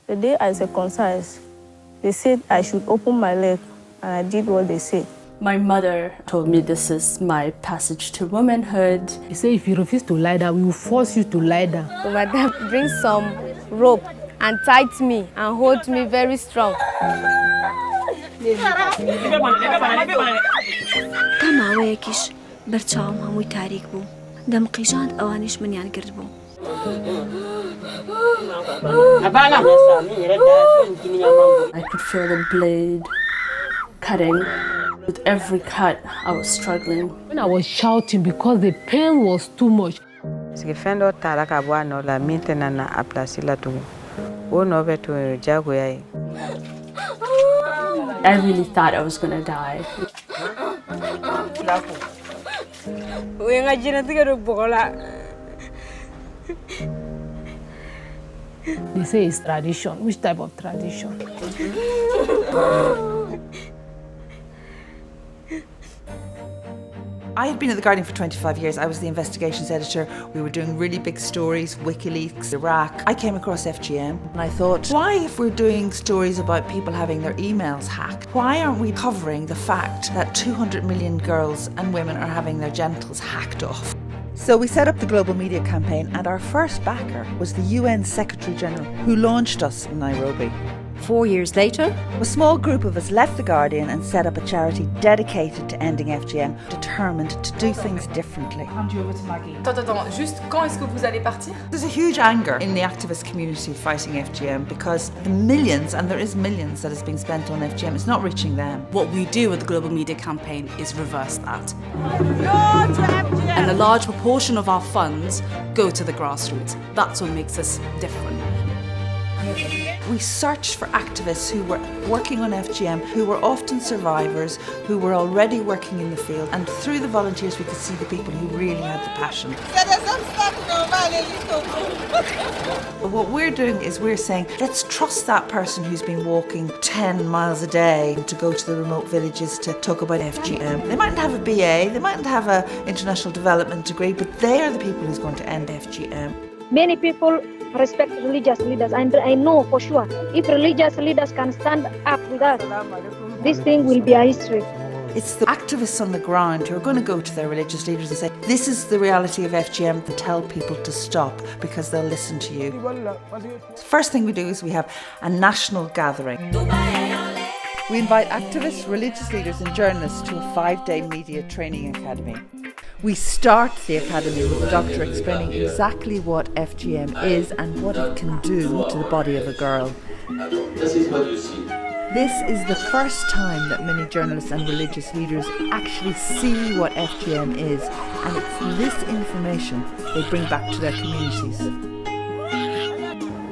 The day I circumcised, they said I should open my leg, and I did what they said. My mother told me this is my passage to womanhood. He said if you refuse to lie down, we will force you to lie down. So my dad brings some rope and tied me and hold me very strong. كماوەیەکیش بەرچاوم هەمووی تاریک بوو. دەمقیژاند ئەوانیش منیان کرد بوو. I could feel the blade cutting. With every cut, I was struggling. When I was shouting because the pain was too much. I really thought I was gonna die. They say it's tradition. Which type of tradition? I had been at The Guardian for 25 years. I was the investigations editor. We were doing really big stories, WikiLeaks, Iraq. I came across FGM and I thought, why, if we're doing stories about people having their emails hacked, why aren't we covering the fact that 200 million girls and women are having their genitals hacked off? So we set up the Global Media Campaign, and our first backer was the UN Secretary General, who launched us in Nairobi. 4 years later, A small group of us left The Guardian and set up a charity dedicated to ending FGM, determined to do things differently. Attends, juste quand est-ce que vous allez partir? There's a huge anger in the activist community fighting FGM because the millions, and there is millions, that has been spent on FGM, it's not reaching them. What we do with the Global Media Campaign is reverse that. And a large proportion of our funds go to the grassroots. That's what makes us different. We searched for activists who were working on FGM, who were often survivors, who were already working in the field, and through the volunteers we could see the people who really had the passion. But what we're doing is we're saying, let's trust that person who's been walking 10 miles a day to go to the remote villages to talk about FGM. They mightn't have a BA, they mightn't have an international development degree, but they are the people who's going to end FGM. Many people respect religious leaders, and I know for sure if religious leaders can stand up with us, this thing will be a history. It's the activists on the ground who are going to go to their religious leaders and say, this is the reality of FGM, to tell people to stop, because they'll listen to you. The first thing we do is we have a national gathering. We invite activists, religious leaders and journalists to a 5-day media training academy. We start the academy with the doctor explaining exactly what FGM is and what it can do to the body of a girl. This is what you see. This is the first time that many journalists and religious leaders actually see what FGM is, and it's this information they bring back to their communities.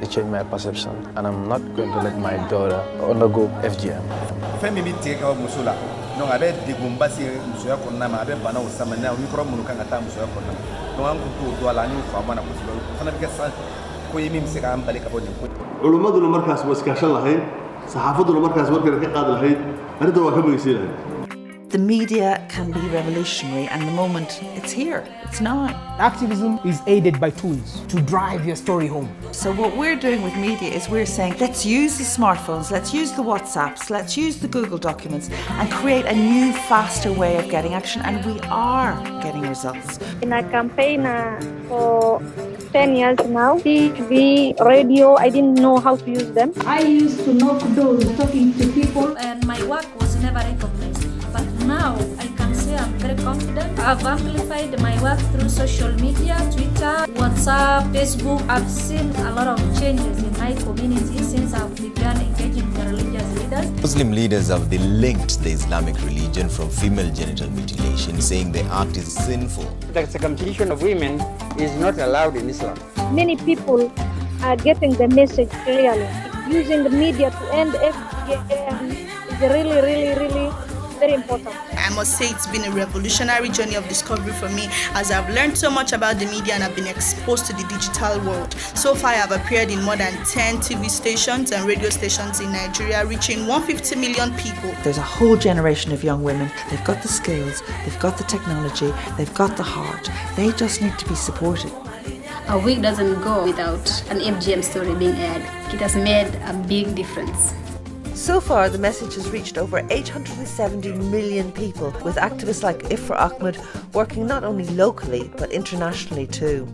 It changed my perception, and I'm not going to let my daughter undergo FGM. The media can be revolutionary, and the moment, it's here, it's now. Activism is aided by tools to drive your story home. So what we're doing with media is we're saying, let's use the smartphones, let's use the WhatsApps, let's use the Google documents and create a new, faster way of getting action, and we are getting results. In a campaign for 10 years now, TV, radio, I didn't know how to use them. I used to knock doors, talking to people, and my work was never recognized. But now I can say I'm very confident. I've amplified my work through social media, Twitter, WhatsApp, Facebook. I've seen a lot of changes in my community since I've begun engaging with the religious leaders. Muslim leaders have delinked the Islamic religion from female genital mutilation, saying the act is sinful. The circumcision of women is not allowed in Islam. Many people are getting the message clearly. Using the media to end FGM is really very important. I must say it's been a revolutionary journey of discovery for me, as I've learned so much about the media and I've been exposed to the digital world. So far I've appeared in more than 10 TV stations and radio stations in Nigeria, reaching 150 million people. There's a whole generation of young women. They've got the skills, they've got the technology, they've got the heart. They just need to be supported. A week doesn't go without an FGM story being aired. It has made a big difference. So far, the message has reached over 870 million people, with activists like Ifra Ahmed working not only locally but internationally too.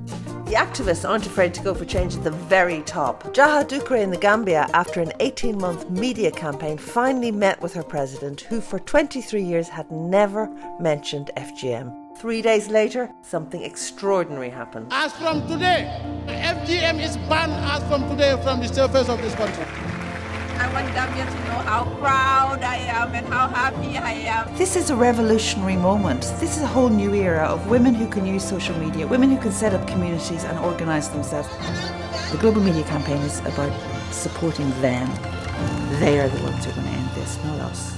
The activists aren't afraid to go for change at the very top. Jaha Dukre in the Gambia, after an 18-month media campaign, finally met with her president, who for 23 years had never mentioned FGM. 3 days later, something extraordinary happened. As from today, FGM is banned as from today from the surface of this country. I want Gambia to know how proud I am and how happy I am. This is a revolutionary moment. This is a whole new era of women who can use social media, women who can set up communities and organise themselves. The Global Media Campaign is about supporting them. They are the ones who are going to end this, not us.